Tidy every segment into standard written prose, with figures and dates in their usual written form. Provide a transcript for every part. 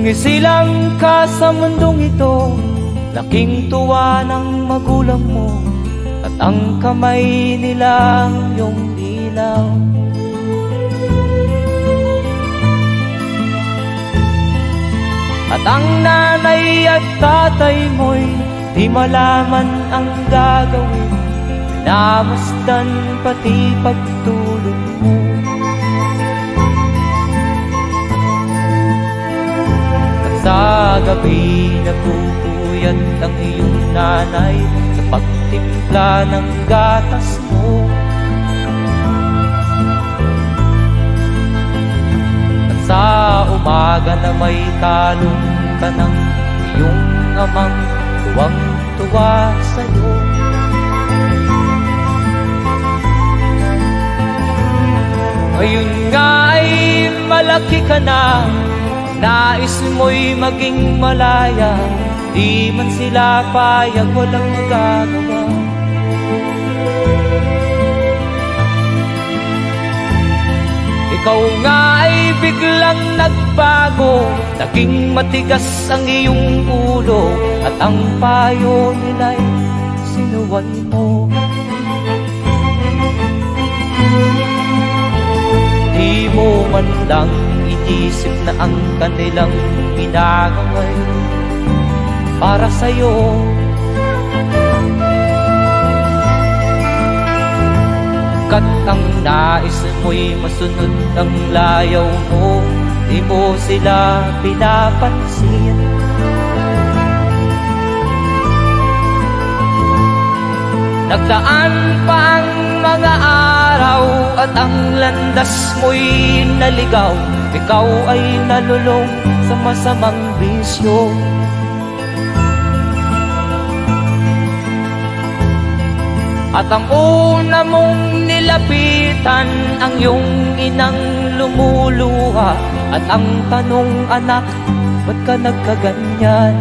isilang ka sa mundong ito, laking tuwa ng magulang mo, at ang kamay nila ang iyong ilaw. At ang nanay at tatay mo'y di malaman ang gagawin, namasdan pati pagtulog mo. At sa gabi napupuyat ang iyong nanay sa pagtimpla ng gatas mo. At sa umaga na may talong ka ng iyong amang tuwang-tuwa sa'yo. Ngayon nga ay malaki ka na, nais mo'y maging malaya, di man sila payag, walang magagawa. Ikaw nga ay biglang nagbago, naging matigas ang iyong ulo, at ang payo nila'y sinuway mo. Di mo man lang inisip na ang kanilang ginagawa'y para sa'yo. Kat ang nais mo'y masunod ang layaw mo, di mo sila pinapansin. Nagdaan pa ang mga araw at ang landas mo'y naligaw, ikaw ay nalulong sa masamang bisyo. At ang una mong nilapitan ang iyong inang lumuluha, at ang tanong, anak, ba't ka nagkaganyan?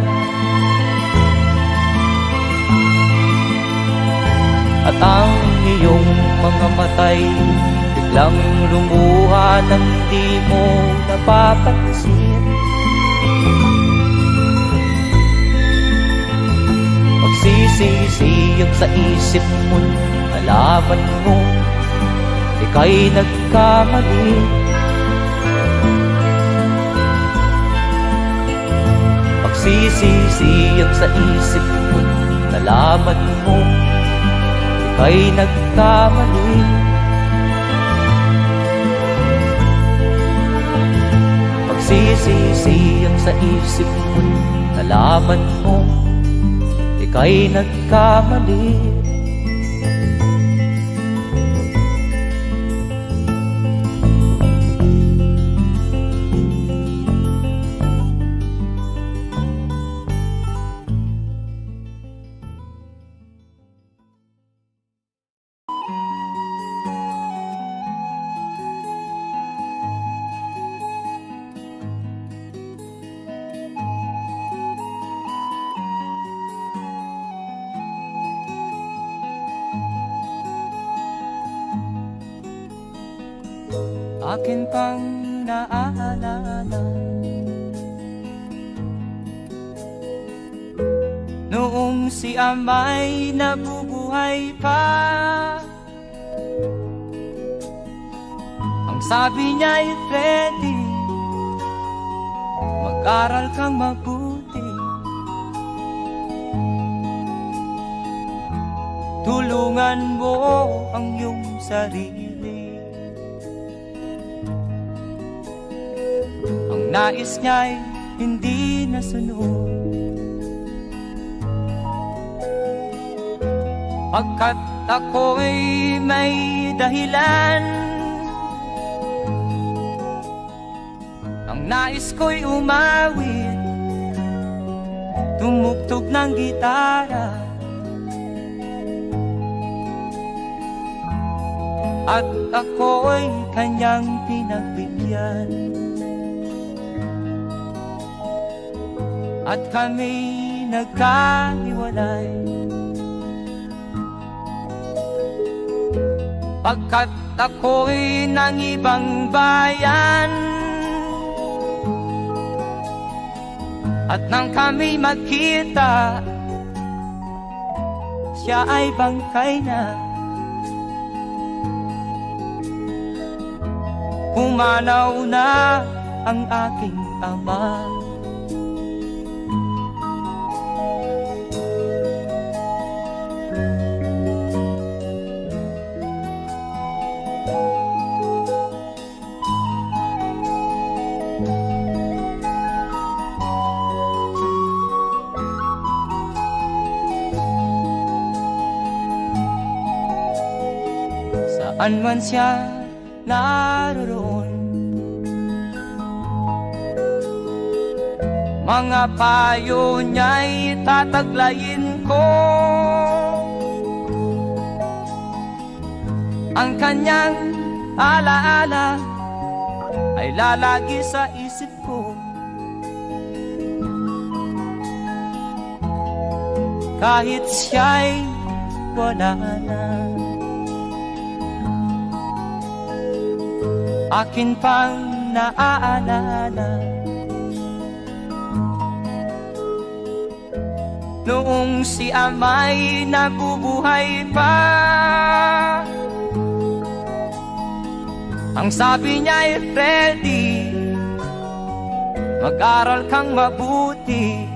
At ang iyong mga matay biglang lumuha nang di mo napapansin. Magsisisiyag sa isip mo, nalaman mo ika'y nagkamali. Magsisisiyag sa isip mo, nalaman mo ika'y nagkamali. Magsisisiyag sa isip mo, nalaman mo ika'y nagkamali. Akin pang naaalala noong si ama'y nabubuhay pa, ang sabi niya'y Freddy, mag-aral kang mabuti, tulungan mo ang iyong sarili. Nais niya'y hindi nasunod, pagkat ako'y may dahilan. Ang nais ko'y umawit, tumugtog ng gitara, at ako'y kanyang pinagbigyan. At kami nagkahiwalay, pagkat ako'y ng ibang bayan. At nang kami magkita, siya ay bangkay na. Pumanaw na ang aking ama. Saan man siya naroon, mga payo niya'y tataglayin ko. Ang kanyang alaala ay lalagi sa isip ko. Kahit siya'y wala na, akin pang naaalala noong si ama'y nabubuhay pa. Ang sabi niya ay, Freddy, mag-aral kang mabuti,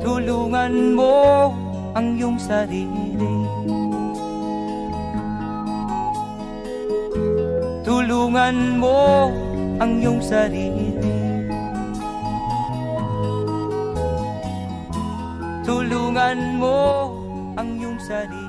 tulungan mo ang iyong sarili, tulungan mo ang iyong sarili, tulungan mo ang iyong sarili.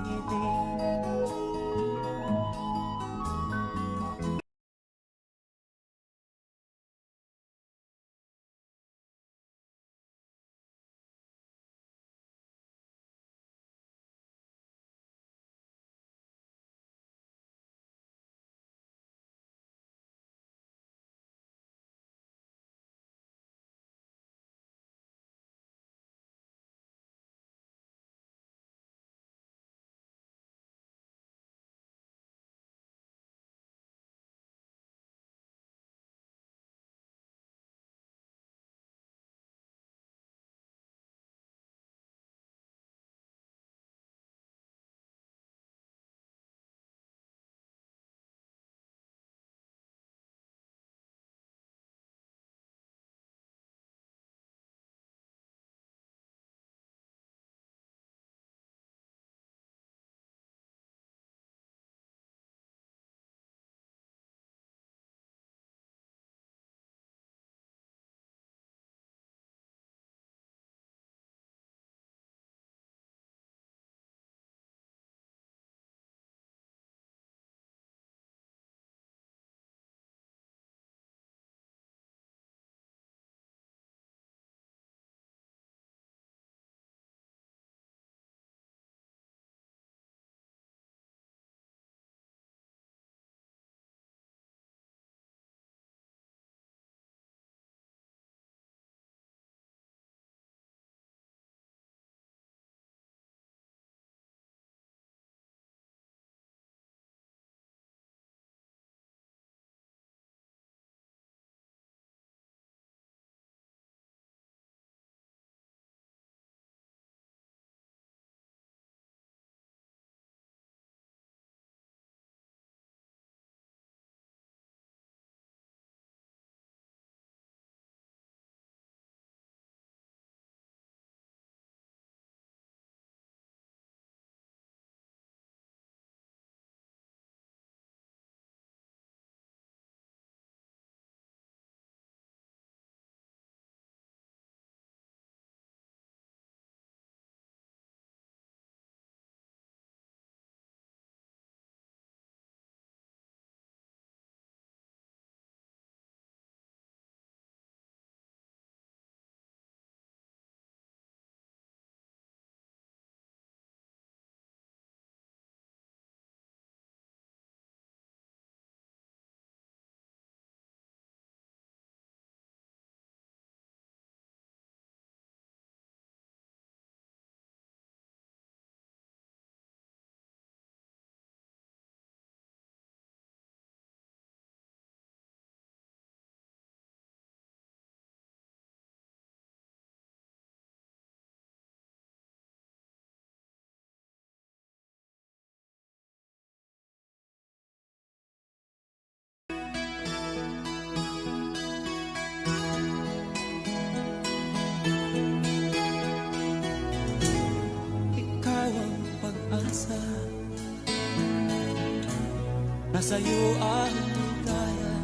sa'yo ang ligaya.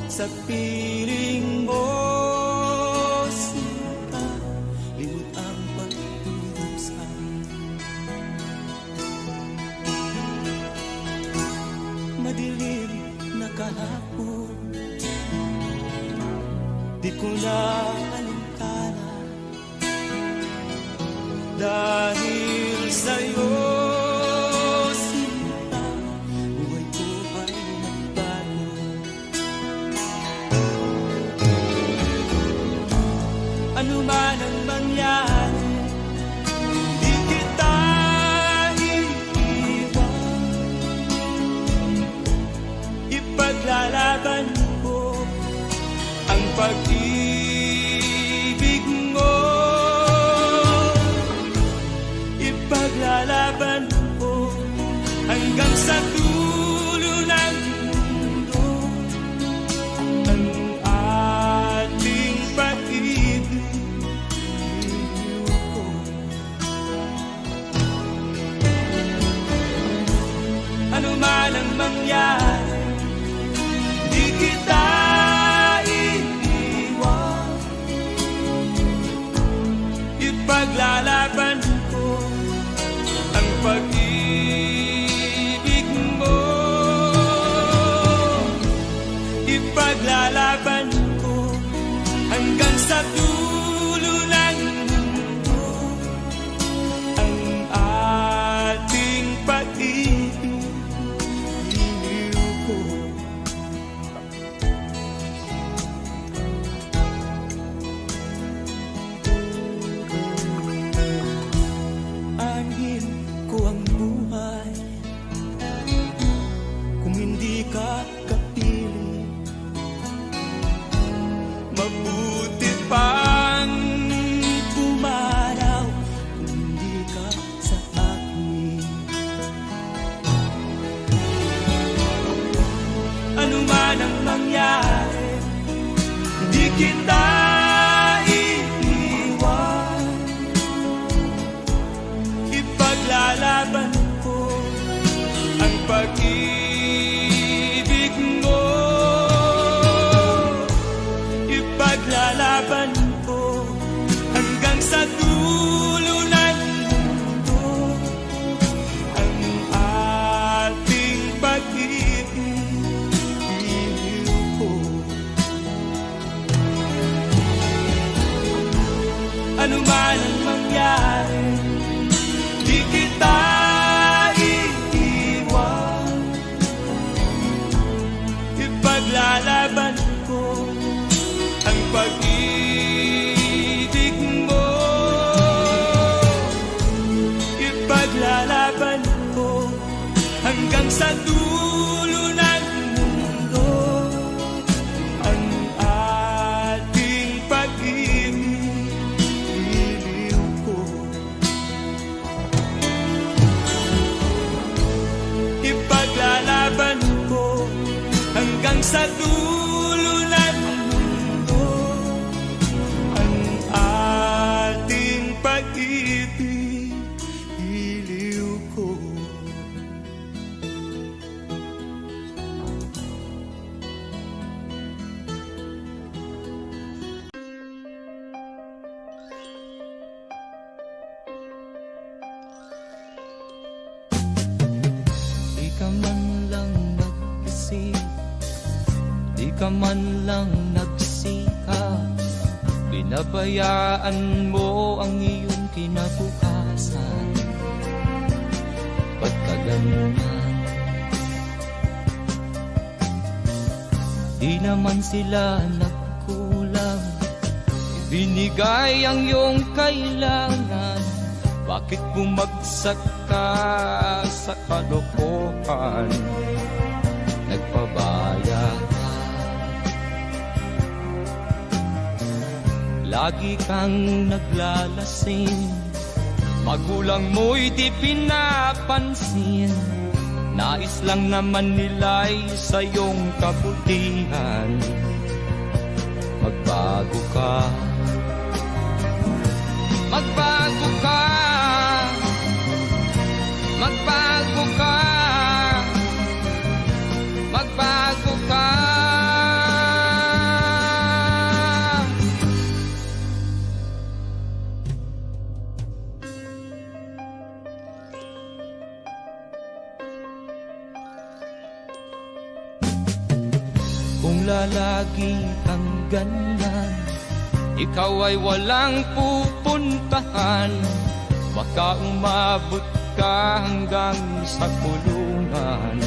Sa piling mo, sinta, limot ang pagdurusa. Madilim na kahapon, di ko na alintana, dahil sa'yo, sinta, buhay ko ay nagbago. Ano man ang mangyari, di kita iiwan. Ipaglalaban ko ang pag-ibig mo. Ipaglalaban ko hanggang sa dulo ng mundo ang ating pag-ibig ko. Ano man ang mangyari, di kita iiwan. Ipaglalaban ko ang pag-ibig mo. Ipaglalaban ko hanggang sa dulo ng mundo ang ating pag-ibig ko. Anhin ko ang buhay kung hindi ka kapiling. Mabuti pang pumanaw kung hindi ka sa akin. Ano man ang mangyari, di kita iiwan. Ipaglalaban ko ang pag-ibig mo. Ipaglalaban ko hanggang sa dulo ng mundo ang ating pag-ibig ko. Ano man ang mangyari, di kita iiwan. Ipaglalaban ko ang pag-ibig mo. Ipaglalaban ko hanggang sa dulo ng mundo ang ating pag-ibig ko. Ipaglalaban ko hanggang sa dulo ng mundo ang ating pag-ibig ko. Di ka man lang nag-isip, di ka man lang nagsikap, pinabayaan mo ang iyong kinabukasan. Ba't ka ganyan? Di naman sila nagkulang, ibinigay ang iyong kailangan. Bakit bumagsak ka sa kalokohan? Nagpabaya ka, lagi kang naglalasing, magulang mo'y di pinapansin. Nais lang naman nila'y sa iyong kabutihan. Magbago ka, magbago ka, magbago ka. lagi kang ganyan. Ikaw ay walang pupuntahan, baka umabot ka hanggang sa kulungan.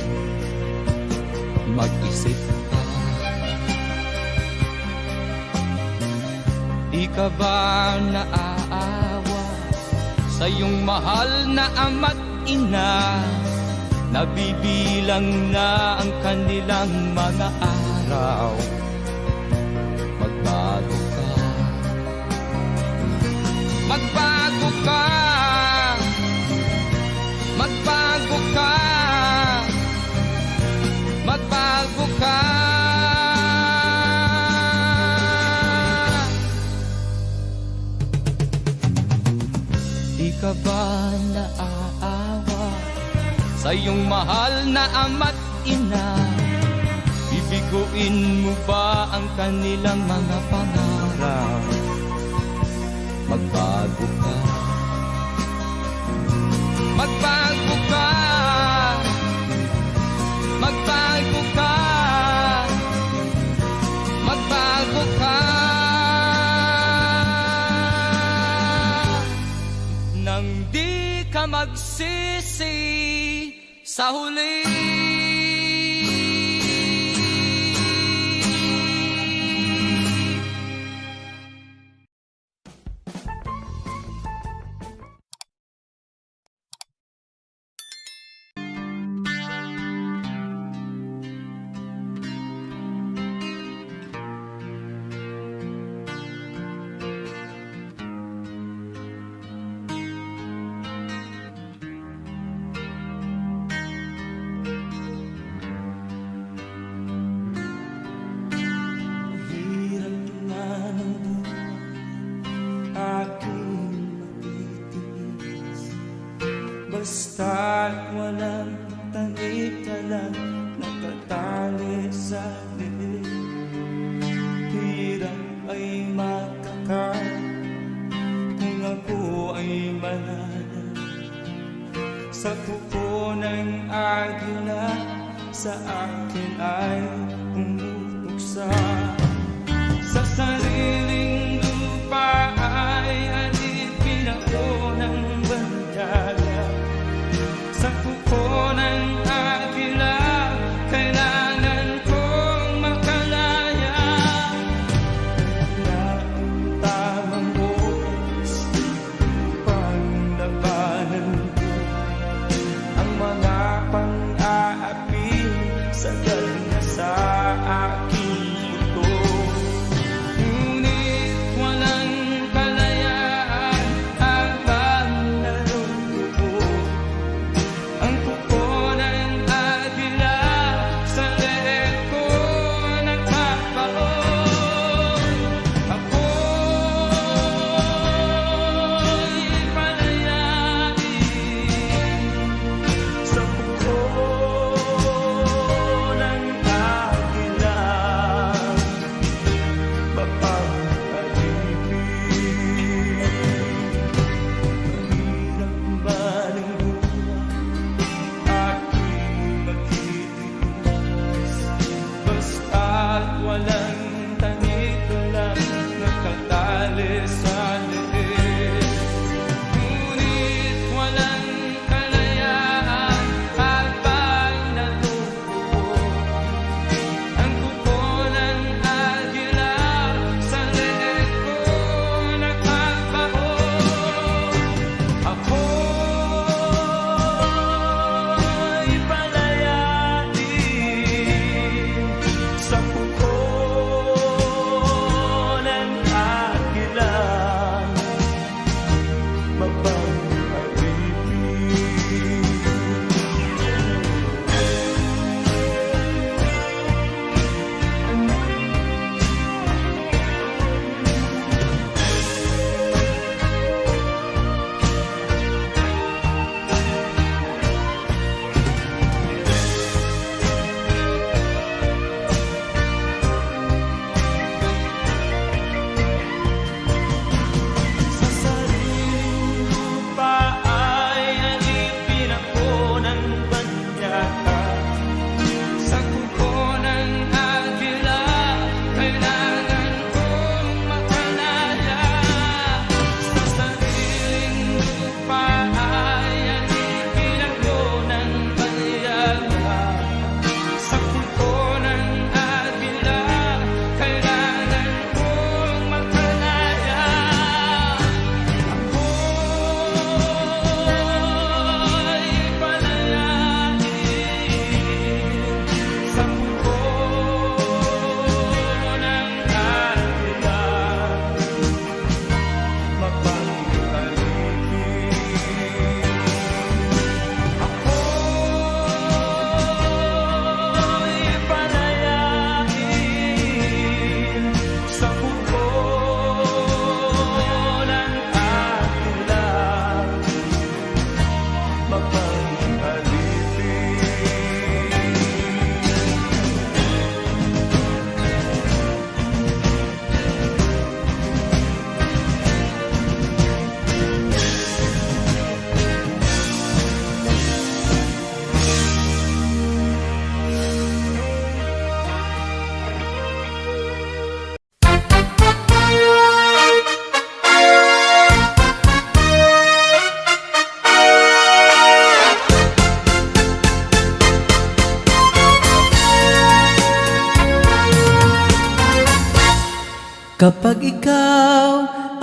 Mag-isip ka, di ka ba naaawa sa iyong mahal na ama't ina? Nabibilang na ang kanilang mga araw. Magbago ka, magbago ka, magbago ka, magbago ka. Di ka ba naaawa sa iyong mahal na ama't ina? Bibiguin mo ba ang kanilang mga pangarap? Magbago ka, magbago ka, magbago ka, magbago ka. Nang di ka magsisi sa huli. Basta't walang tanik ka lang nakatali sa liit. Hirap ay makakain kung ako ay manana. Sa kuko ng agila sa akin ay pumutuksa. Sa sariling lupa ay alipin ako ng bandaga. Sa kuko ng agila, kailangan kong makalaya. Na ang tamang oras, panglabanan ko ang mga pang-aapi sa galing na sa aking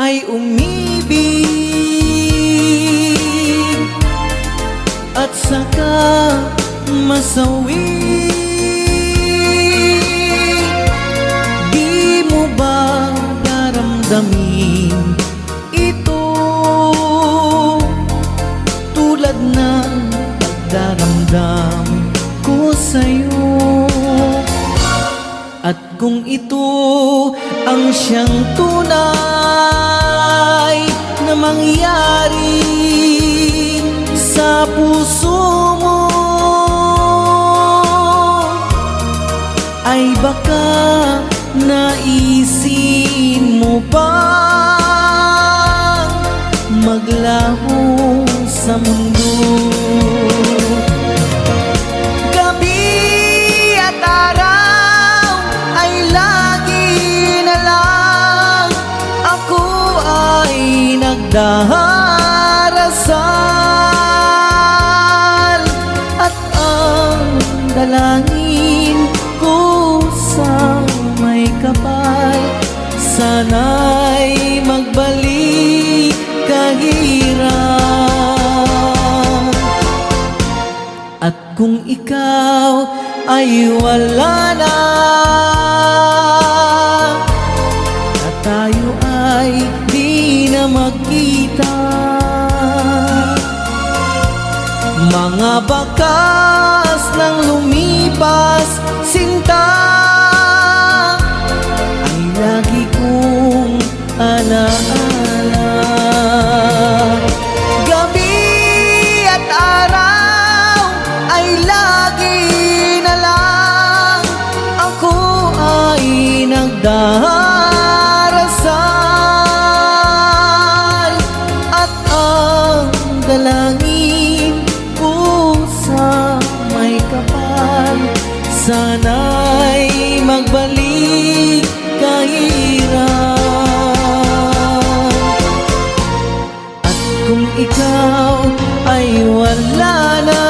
ay umibig at saka masawi. Di mo ba daramdamin ito tulad ng pagdaramdam ko sa'yo? At kung ito ang siyang tunay na mangyari sa puso mo, ay baka naisin mo bang maglaho sa mundo? Nagdarasal at ang dalangin ko sa may kapal, sana'y magbalik kahirap. At kung ikaw ay wala na, at tayo ay di na magkita, mga bakas ng lumipas sinta ay lagi kong alaala. Gabi at araw ay lagi na lang ako ay nagdarasal at ang dalangin ko sa may kapal, sana'y magbalik kahirap. At kung ikaw ay wala na,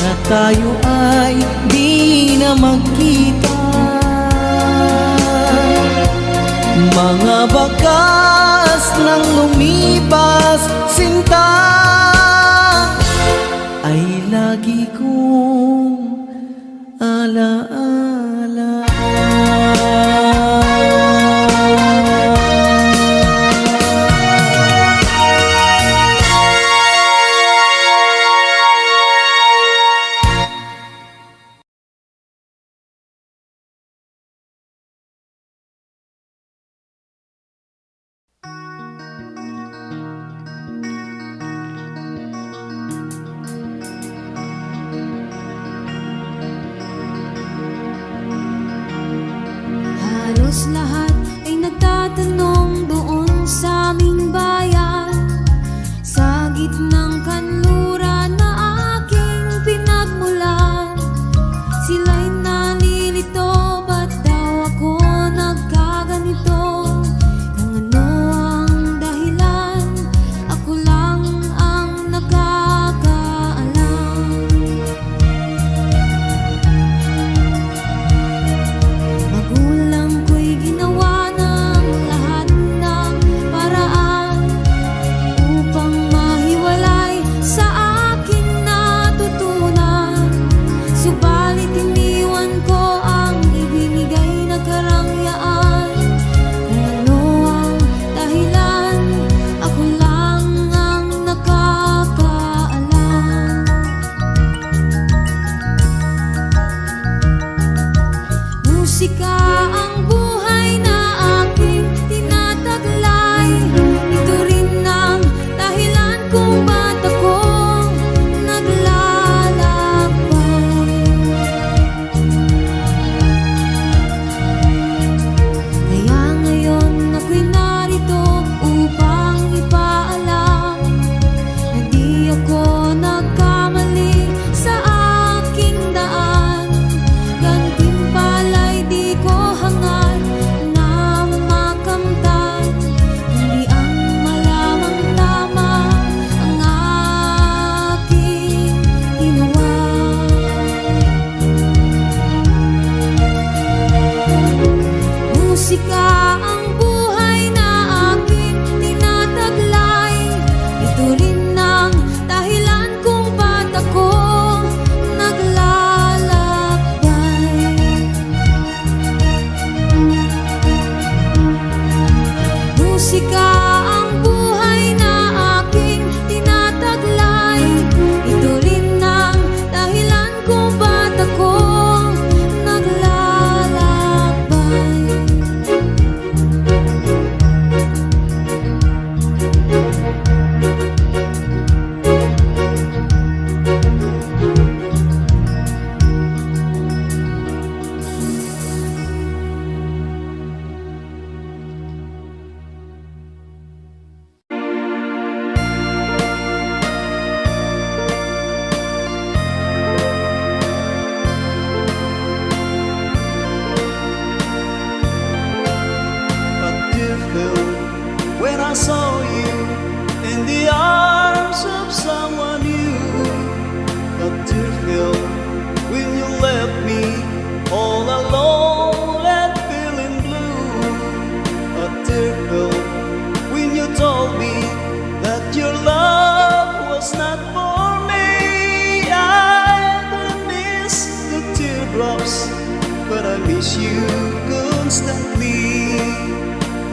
na tayo ay di na magkita, mga bakas ng lumipas sinta ay lagi kong alaala. Musika ang buhay na aking tinataglay. Ito rin ang dahilan kung ba't ako naglalakbay. Musika ang buhay na aking tinataglay. Ito rin ang dahilan kung ba't ako naglalakbay. But dear Phil, when I saw you in the arms of someone new. But dear Phil, when you left me all alone and feeling blue. But dear Phil, when you told me that your love was not for me, I don't miss the teardrops, but I miss you constantly.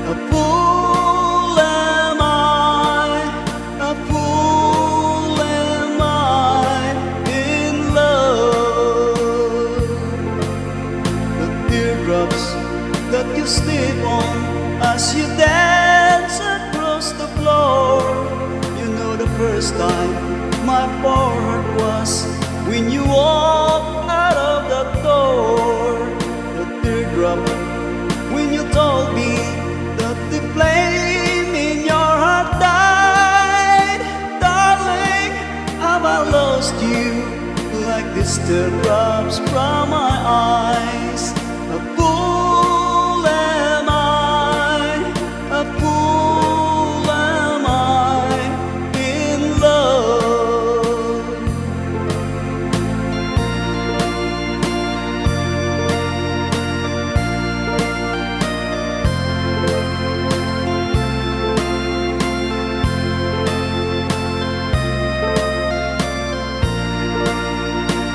A fool am I, a fool am I in love. The teardrops that you step on as you dance across the floor. You know the first time my poor heart was when you walked out of the door. The teardrop when you told me that the flame in your heart died. Darling, have I lost you like these teardrops from my eyes? A fool am I, a fool am I in love.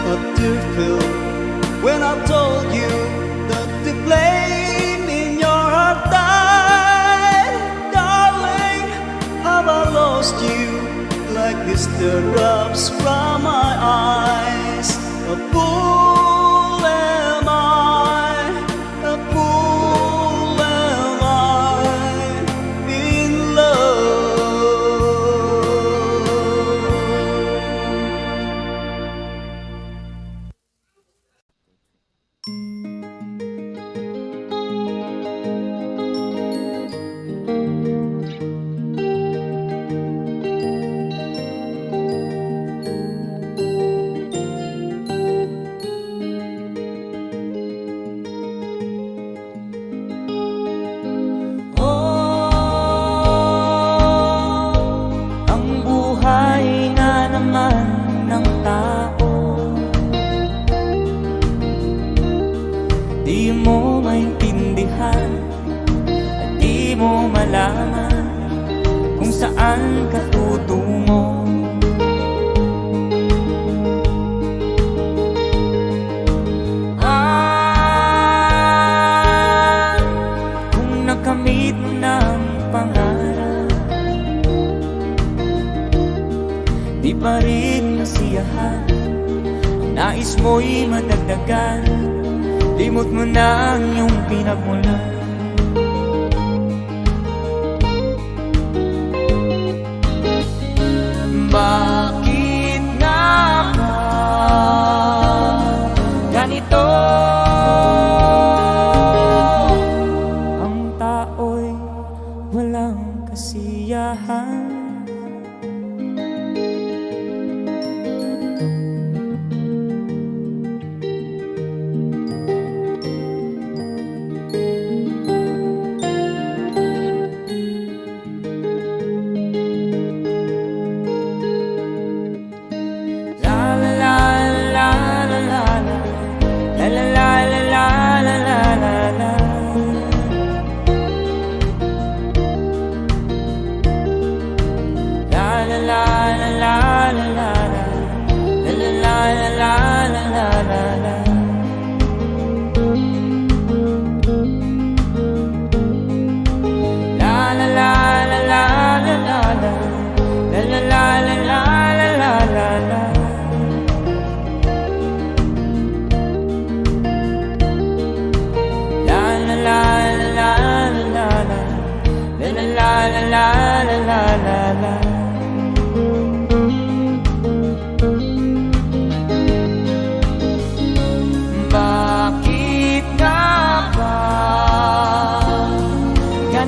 But dear Phil, when I told you that the flame in your heart died, darling, have I lost you like these teardrops from my eyes? A fool am I, a fool am I in love. Ang buhay nga naman ng tao, di mo maintindihan at di mo malaman kung saan ka tutungo. Kung nakamit mo ng pangarap, di pa rin nasiyahan. Ang nais mo'y madagdagan, limot mo na ang iyong pinagmulan. Bakit nga ba ganito? Ang tao'y walang kasiyahan.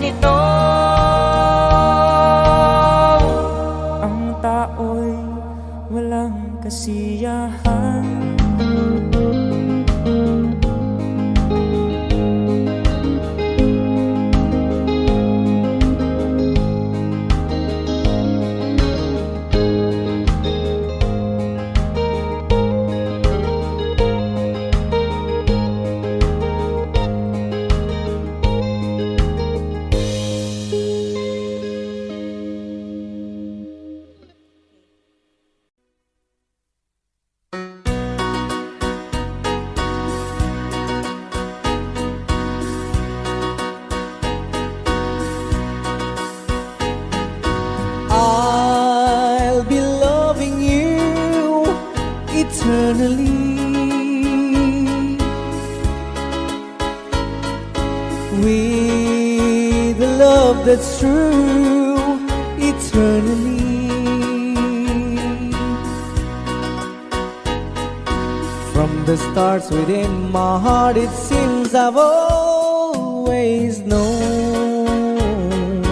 ganito. Ang tao'y walang kasiyahan. I'll be loving you eternally with a love that's true eternally. From the stars within my heart, it seems I've always known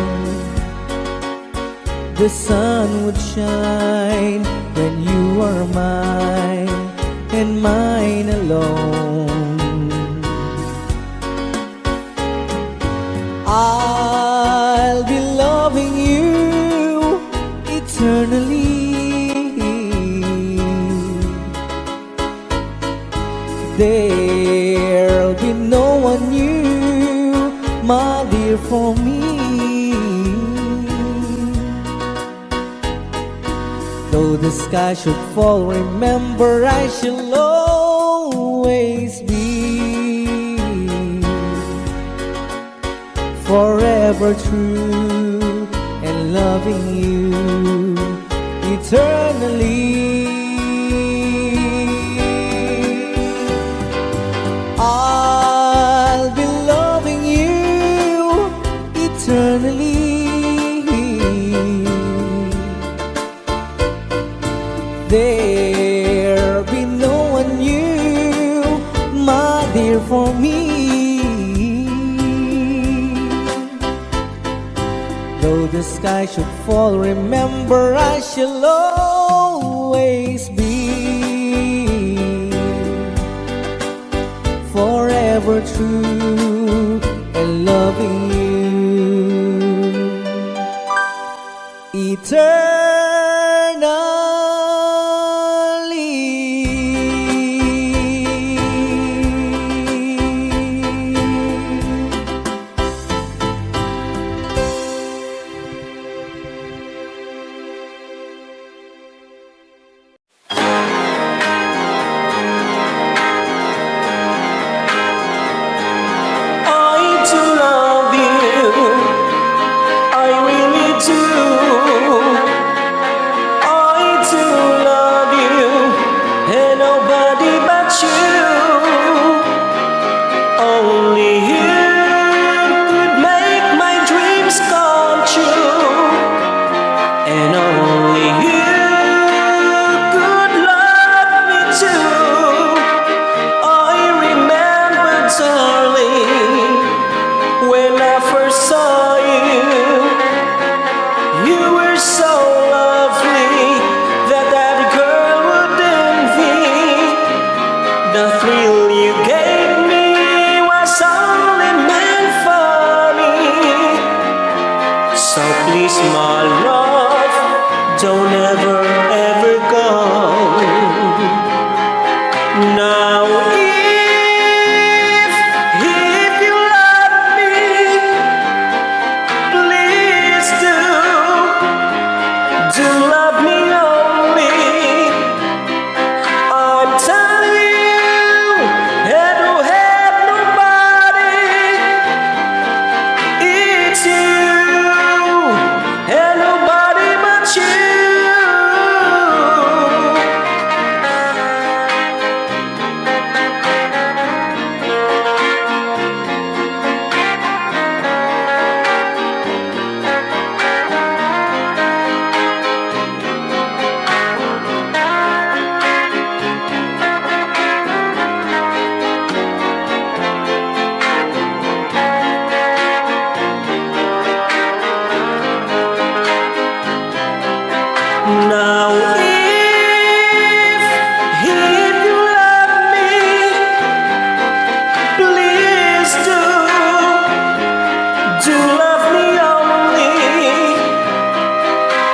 the sun would shine when you are mine and mine alone. I'll be loving you eternally. There'll be no one new, my dear, for me. Though the sky should fall, remember I shall always be forever true and loving you eternally. I'll be loving you eternally. There'll be no one new, my dear, for me. Though the sky should fall, remember I shall always be forever true and loving you eternally. And nobody to love me only.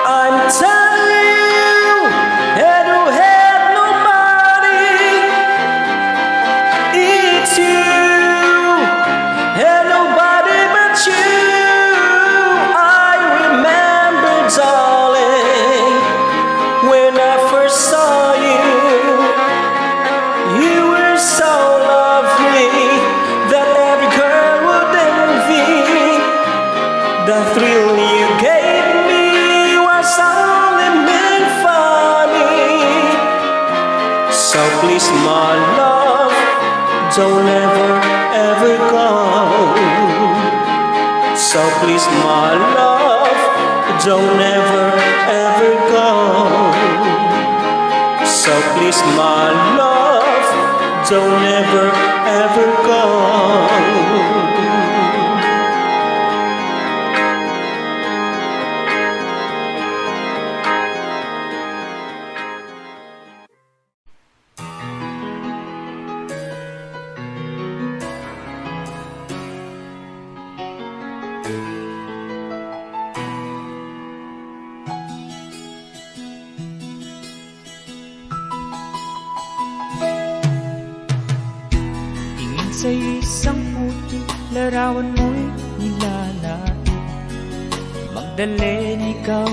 I'm telling you, and who had nobody, it's you, and nobody but you. I remember, darling, when I first saw you, you were so lovely that every girl would envy. The thrill you gave me was only meant funny. So please, my love, don't ever go. So please, my love, don't ever go. So please, my love, don't ever go. Tingin sa isang puti, larawan mo'y nilalait. Magdalena, ikaw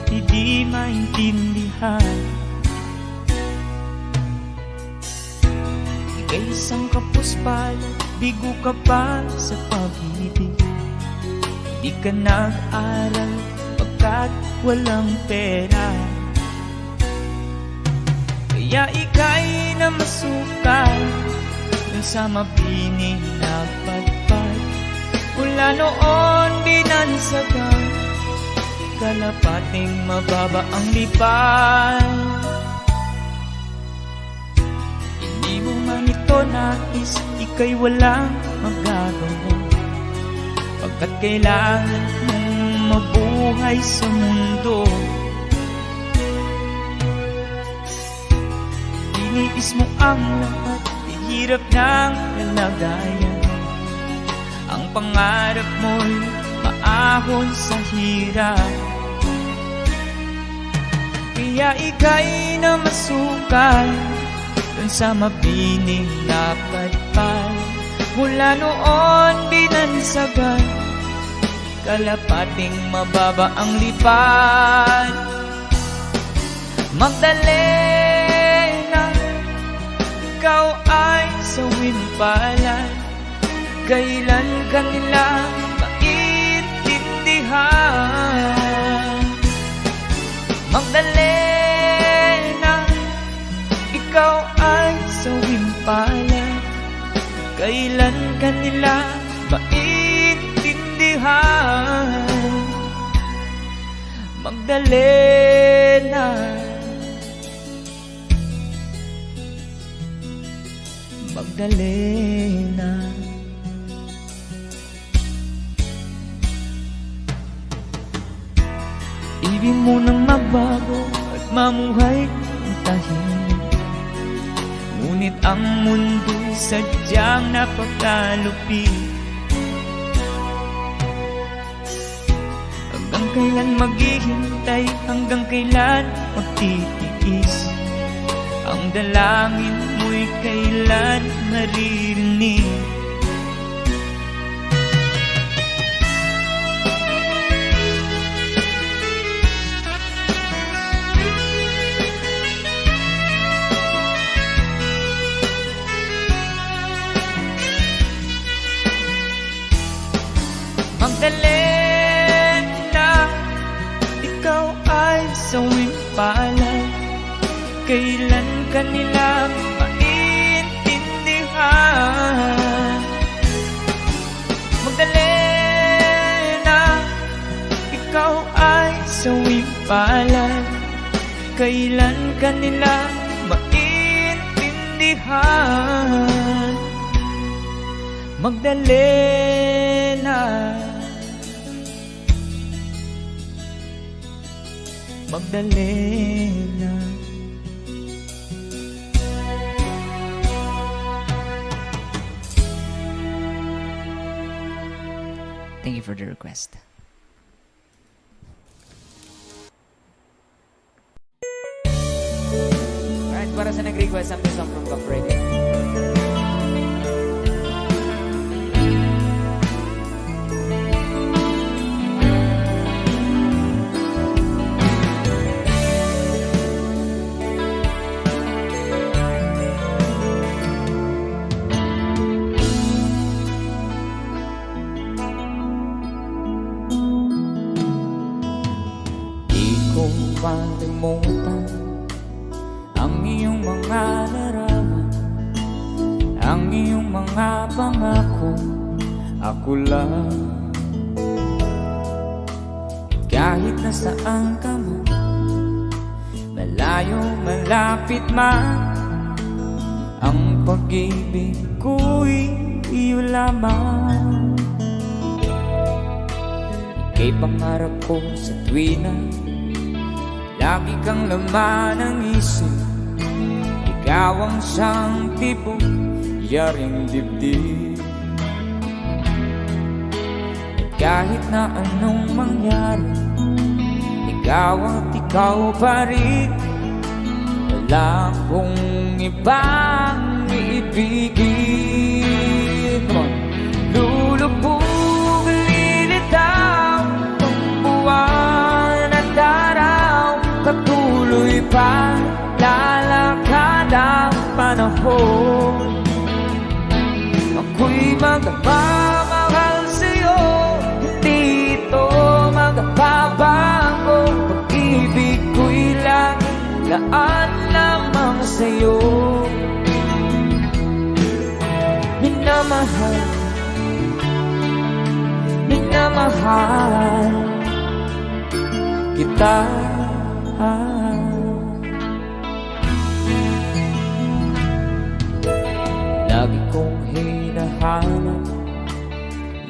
hindi maintindihan. Ika'y isang kapuspalad, bigo ka pa sa pag-ibig. Di ka nag-aral pagkat walang pera. Kaya ika'y namasukan dun sa mabining na padpad. Mula noon binansagan, kalapating mababa ang lipad. Hindi mo man ito nais, ika'y walang magagawa, pagkat kailangan mong mabuhay sa mundo. Iniis mo ang lahat, hirap ng kalagayan. Ang pangarap mo'y maahon sa hirap. Kaya ika'y namasukan dun sa mabining na padpad. Mula noon binansagan, kalapating mababa ang lipad. Magdalena, ikaw ay sawimpalan. Kailan ka nila maintindihan? Magdalena, ikaw ay sawimpalan. Kailan ka nila maintindihan? Magdalena, Magdalena. Ibig mo nang magbago at mamuhay ng tahimik, ngunit ang mundo'y sadyang napakalupit. Hanggang kailan maghihintay, hanggang kailan magtitiis? Ang dalangin mo'y kailan maririnig? Magdalena, ikaw ay sawimpalan. Kailan ka nila maintindihan? Magdalena, ikaw ay sawimpalan. Kailan ka nila maintindihan? Magdalena, Magdalena. Thank you for for the request. Alright, para sa nag-request, ang song from Buff Radio. Di ko malimutan ang iyong mga larawan, ang iyong mga pangako, ako lang. Kahit nasaan ka man, malayo, malapit man, ang pag-ibig ko'y iyo lamang. Ika'y pangarap ko sa tuwina, lagi kang laman ng isip. Ikaw ang siyang tipong yaring dibdib. At kahit na anong mangyari, ikaw at ikaw pa rin. Wala akong ibang iibigin. Come on. Lulubog, lilitaw ang buwan at araw, patuloy pa lalakad ang panahon. Ako'y magpapamahal sa'yo, hindi ito magpapabago. Pag-ibig ko'y laging laan lamang sa'yo. Minamahal, minamahal kita. Lagi kong hinahanap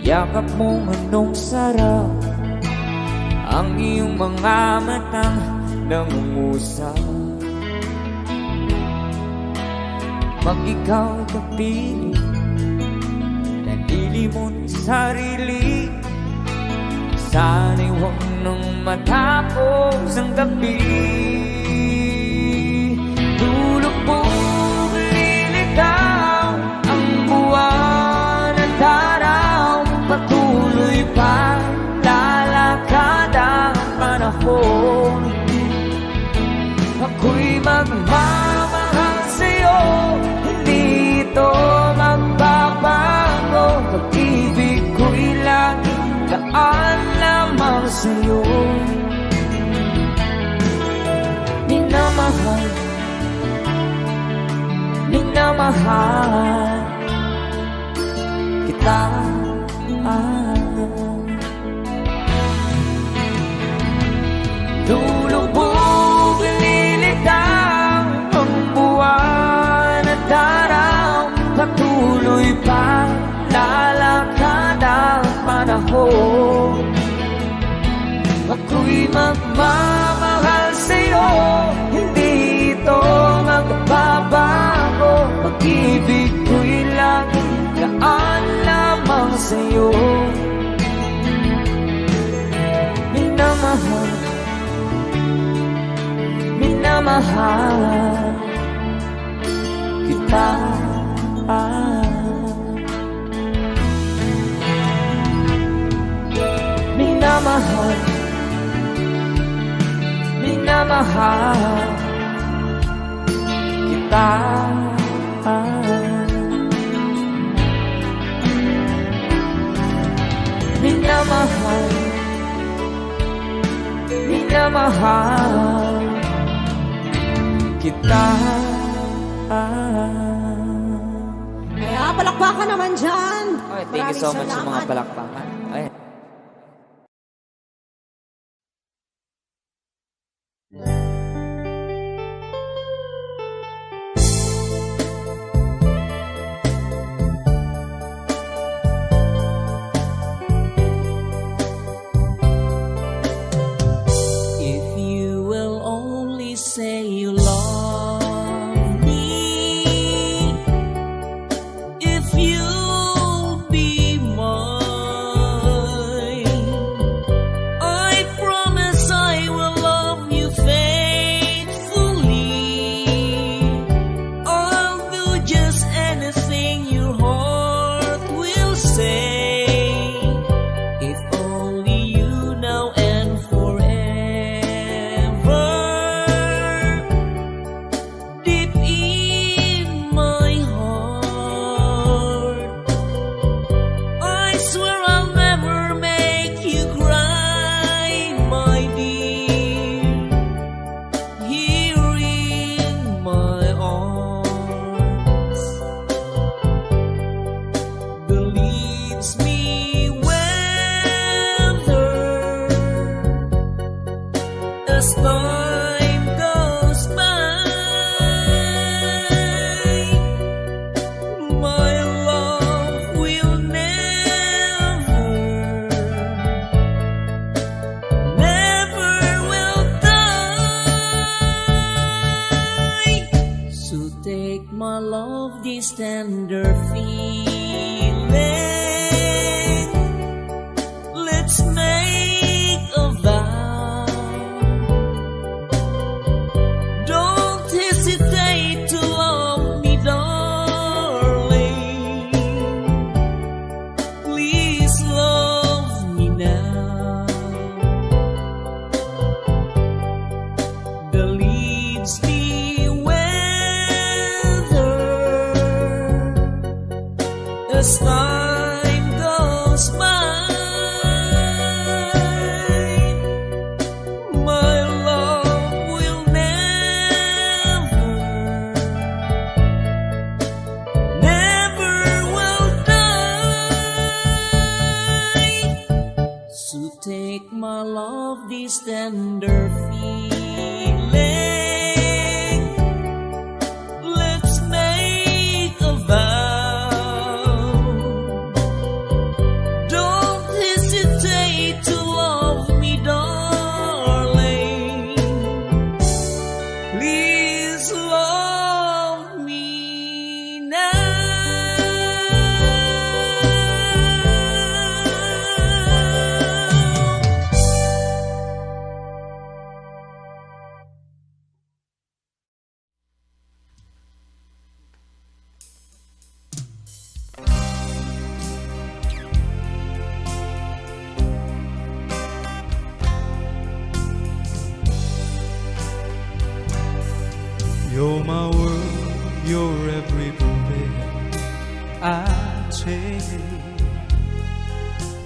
yakap mong anong sarap, ang iyong mga matang nangungusap. Mag-ikaw kapili, nalilimot sarili. Sana'y huwag nang matapos ang gabi. Lulubog, lilitaw ang buwan at araw, patuloy pa lalakad ang panahon. Ako'y magmamahal sa'yo, hindi ito magbabago. Pag-ibig ko'y laging laan lamang sa'yo. Minamahal, minamahal kita. Lulubog, lilitaw ang buwan at araw, patuloy pa lalakad ang panahon. Ako'y magmamahal sa'yo, hindi ito magbabago. Pag-ibig ko'y laging laan lamang sa'yo. Minamahal, minamahal kita. Minamahal, minamahal kita. Minamahal, minamahal kita. Kaya palakpakan naman dyan. Okay, thank you so much sa mga Salamat. palakpakan. Ayan. If you will only say you love me, if you'll be mine, as time goes by. My love will never will die. So take my love, this tender feeling. Let's make a vow. Don't hesitate to love me, darling. Please love me now. The leaves be weathered as time goes by. My love will never will die. So take my love, this tender feeling. Let's make a vow. Don't hesitate to love me, darling. Please love me You're my world, you're every breath I take.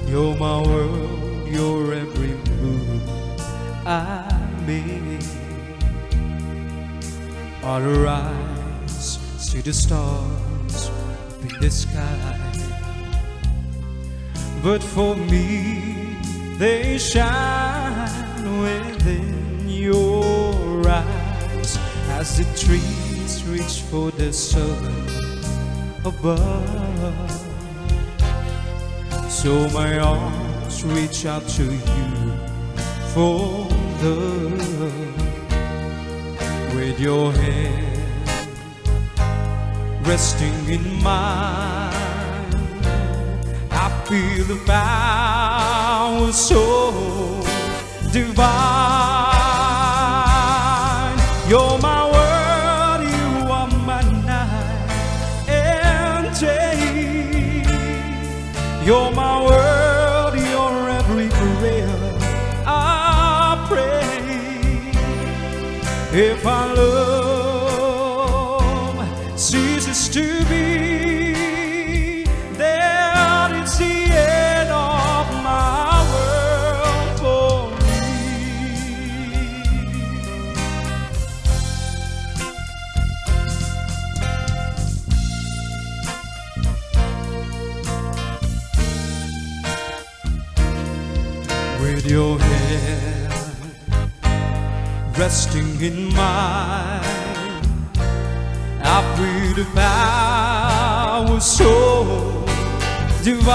You're my world, you're every move I make. I'll rise, see the stars in the sky, but for me they shine within your eyes. As the trees reach for the sun above, so my arms reach out to you for love. With your hand resting in mine, I feel the power so divine. You're my world, you are my night and day. You're my world, you're every prayer I pray. If our love ceases to be, then it's the end of my world for me. With your hand resting in mine, I feel the power so divine.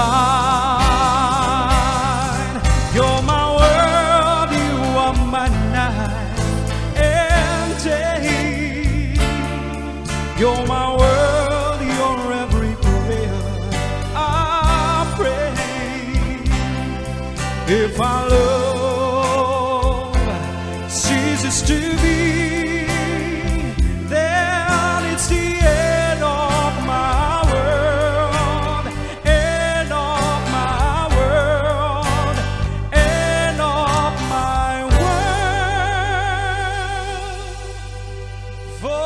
You're my world, you are my night and day. You're my world, you're every prayer I pray. If our love ceases to be, then it's the end of my world, end of my world, end of my world for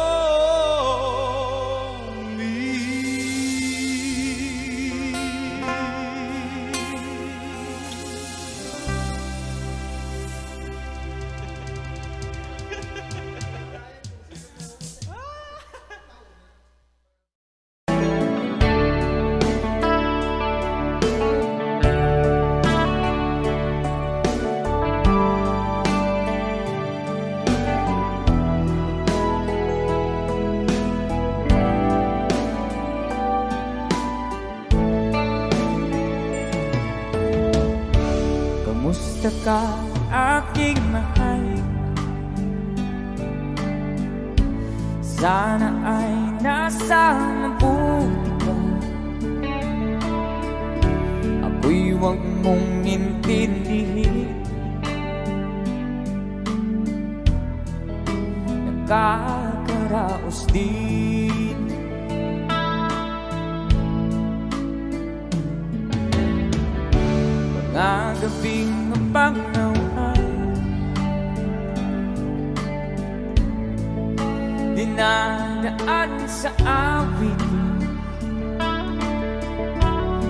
me. Kumusta ka, aking mahal? Sana ay nasa mabuti ka. Ako'y huwag mong intindihin. Nakakaraos din. Mga gabing mapangaway, dinadaan sa awitin.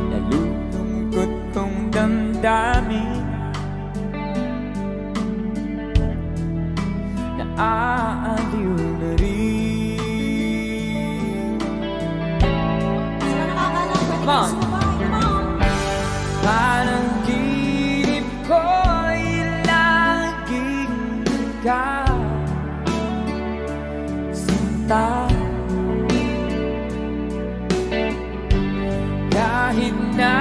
Nalulungkot kong damdamin, naaaliw na rin. Sila nakakalaban. Come on. Come on. Parang ginip ko'y laging ikaw, sinta. Kahit na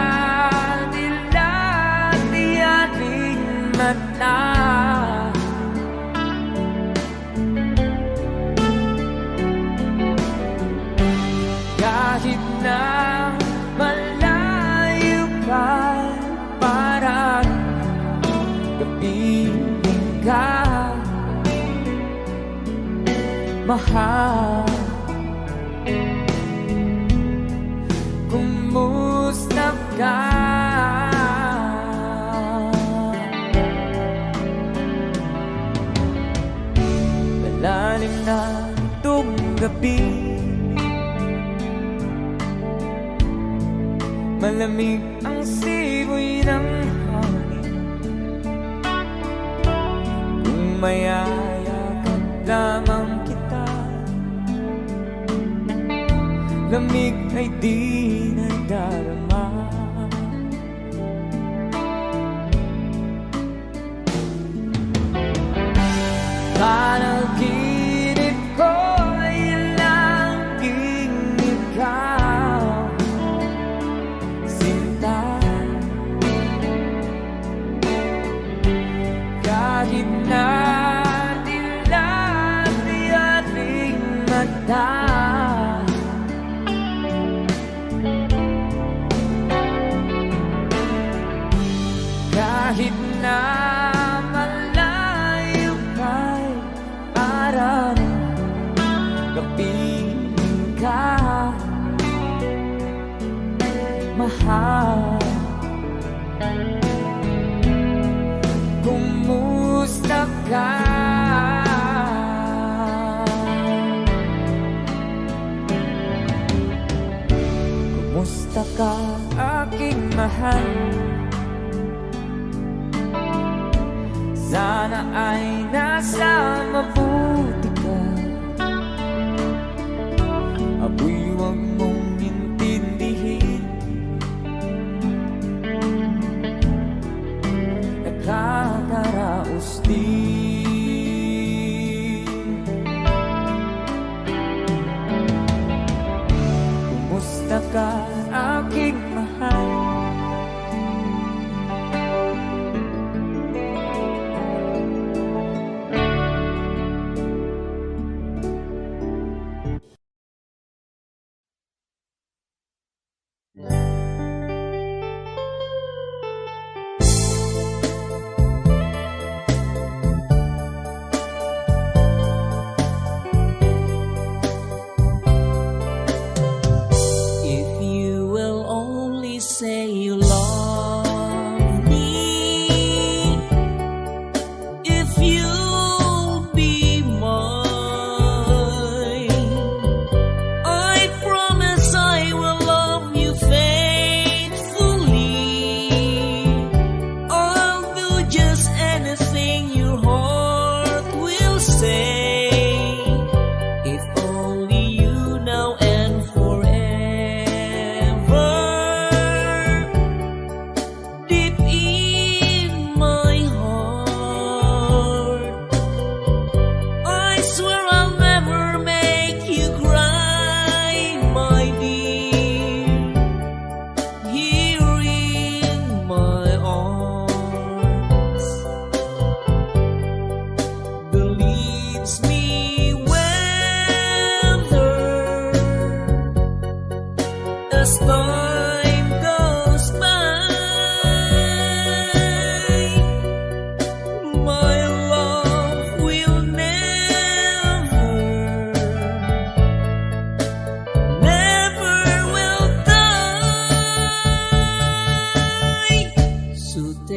dilati ating mata, kahit na malayo ka, parang kapiling ka, mahal. Kumusta ka? Malalim na itong gabi, malamig ang simoy ng hangin. Kung mayayakap lamang kita, lamig ay di nadarama. Panaginip ko'y laging ikaw, sinta. Kahit na dilati ating mata, kahit na malayo ka'y parang kapiling ka, mahal. Kumusta ka? Kumusta ka, aking mahal? Sana ay nasa mabuti ka. Ako'y huwag mong intindihin. Nakakaraos din. Kumusta ka, aking mahal?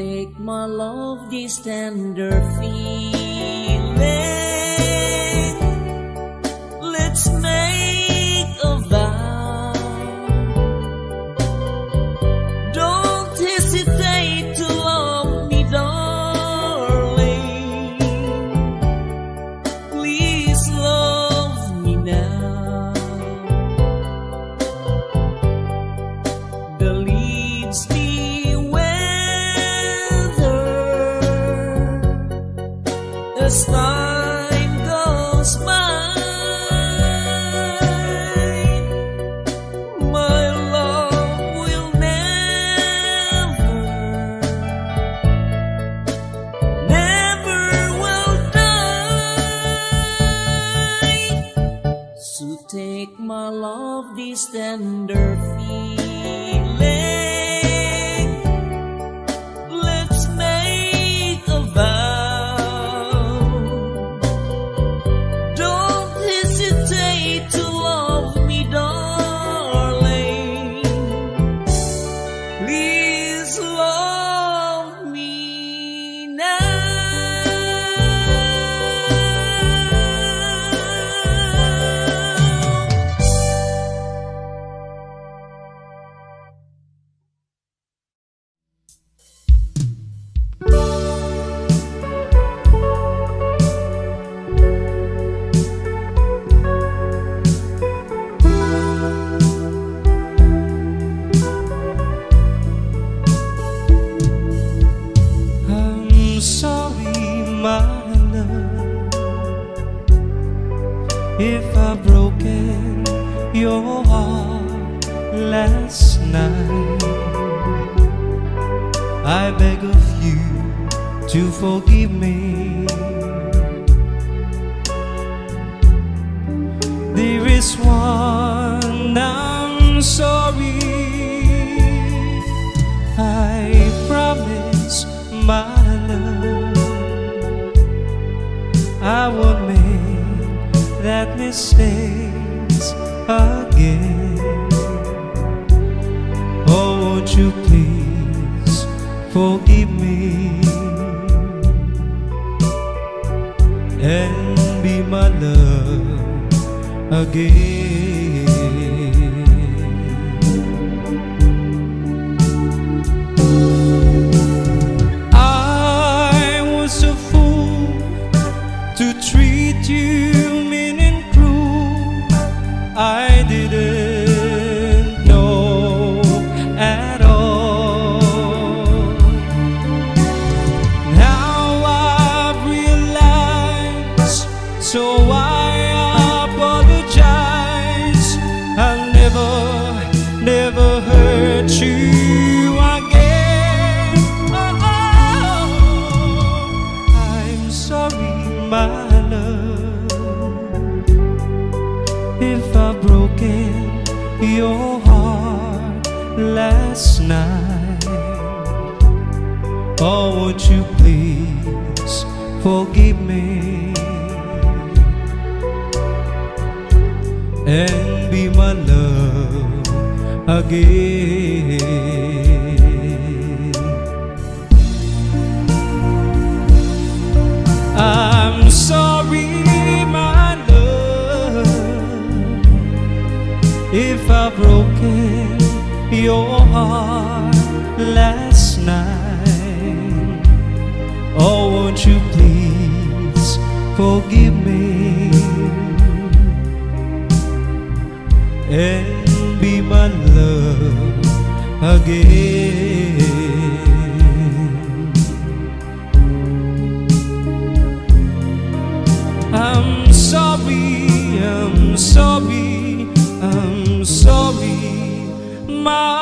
take my love, this tender feeling. Let's make a vow. Don't hesitate to love me, darling. Please love me now. The leaves, the weather, as time goes by, my love will never will die. So take my love, this tender feeling. Let's make a vow. Don't hesitate to love me, darling. Please love me now. I'm sorry, my love, if I've broken your heart last night. I beg of you to forgive me. There is one I'm sorry. I promise, my love, I won't make that mistake again. Oh, won't you please forgive me and be my love again. I was a fool to treat you mean and cruel. I didn't know at all. Now I've realized, so I apologize. I'll never hurt you again. Oh, I'm sorry, my love, if I've broken your heart last night. Oh, won't you please forgive me and be my love again. I'm sorry, my love, if I've broken your heart last night. Oh, won't you please forgive me and be my love again. I'm sorry, I'm sorry, I'm sorry, my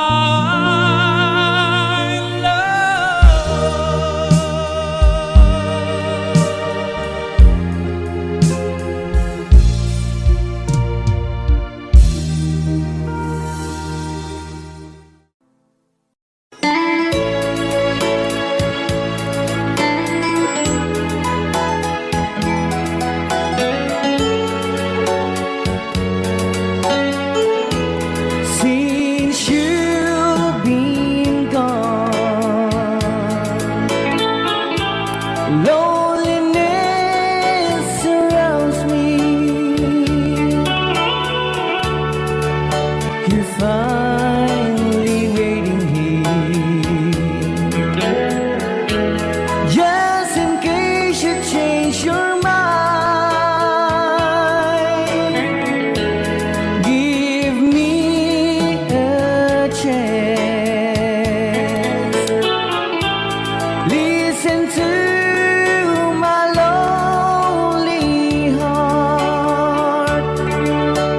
Listen to my lonely heart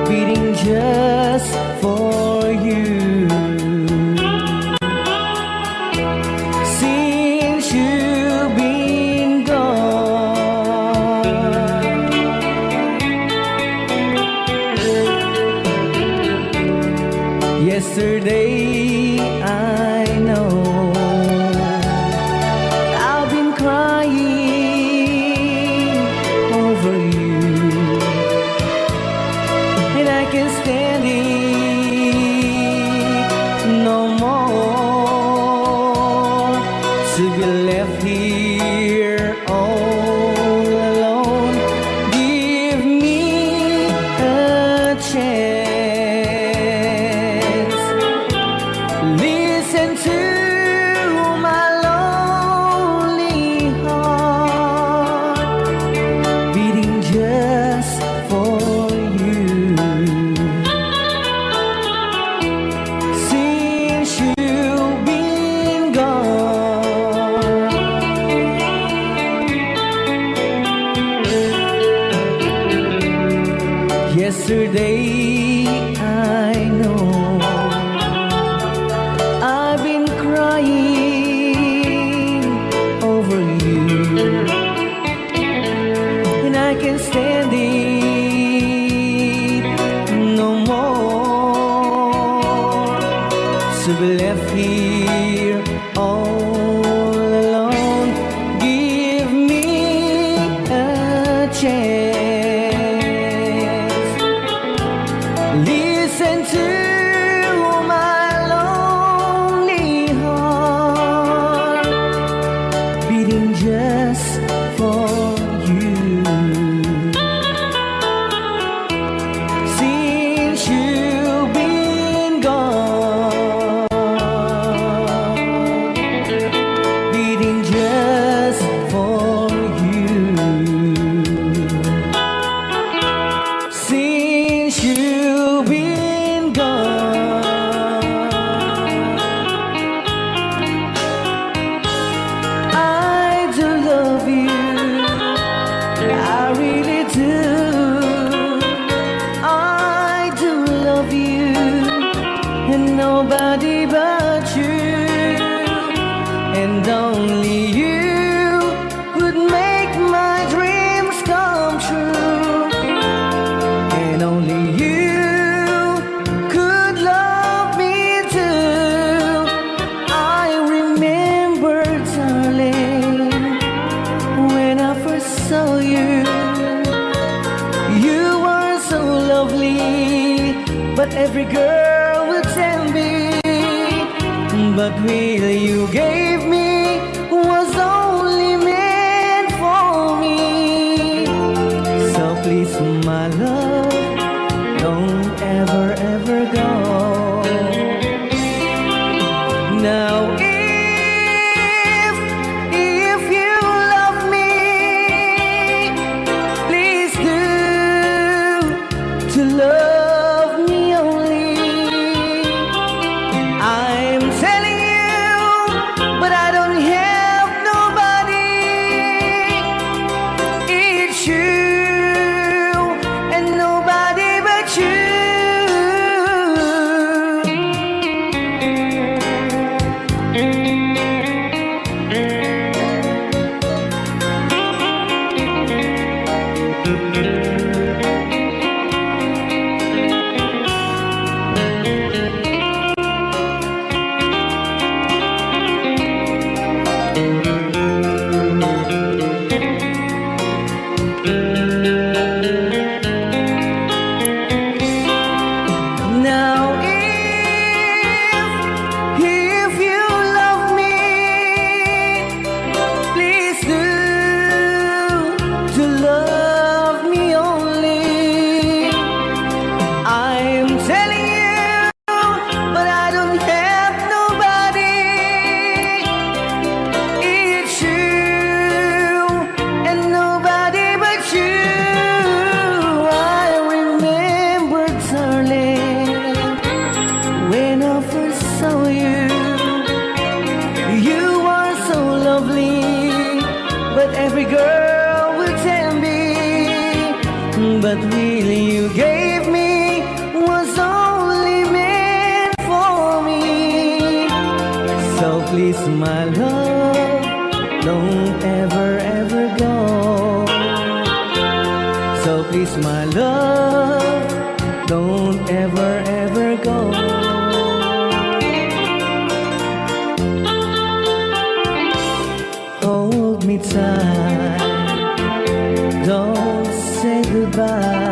beating just for you. Since you've been gone, yesterday I know I've been crying over you, and I can't stand it no more to be left here all alone. Give me a chance. Listen to my lonely heart beating just for you. Since you've been gone, yesterday I know I've been crying over you, and I can't stand it no more to be left here all alone. Give me a chance. Listen to my lonely heart beating just for you. Since you've been gone, beating just for you. Since you've been gone, I do love you, I really do. I do love you, and nobody but you, and only you could make my dreams come true, and only you could love me too. I remember, darling, when I first saw you, every girl will tell me, but really you gave me was only meant for me. So please, my love, don't ever, ever go. So please, my love, don't ever, ever go. Hold me tight, don't say goodbye.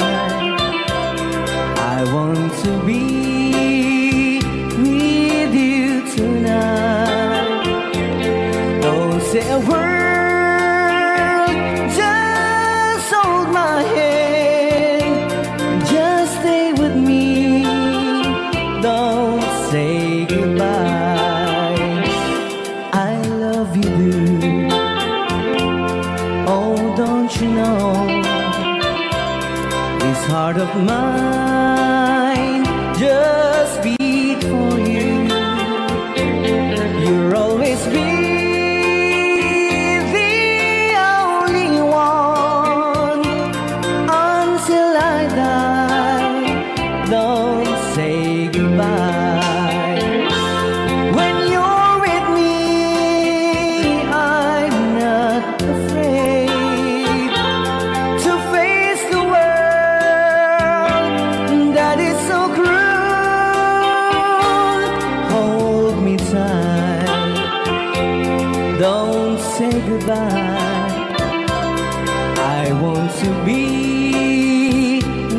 I want to be with you tonight. Don't say a word, just hold my hand. Just stay with me, don't say goodbye. I love you, oh, don't you know? This heart of mine just beat for you. You'll always be the only one until I die. Don't say goodbye. When you're with me, I'm not afraid to face the world that is so cruel. Hold me tight, don't say goodbye. I want to be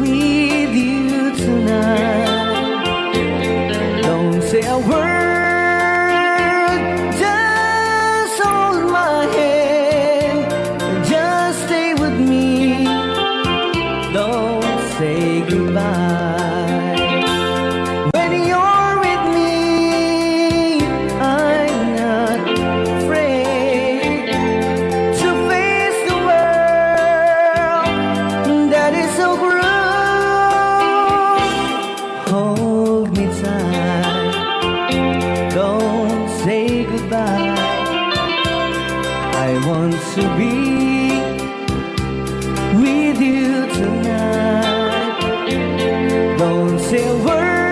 with you tonight. Don't say a word, just hold my hand. Just stay with me, don't say goodbye. When you're with me, I'm not afraid to face the world that is so cruel. Hold me tight, don't say goodbye. I want to be with you tonight. Don't say a word,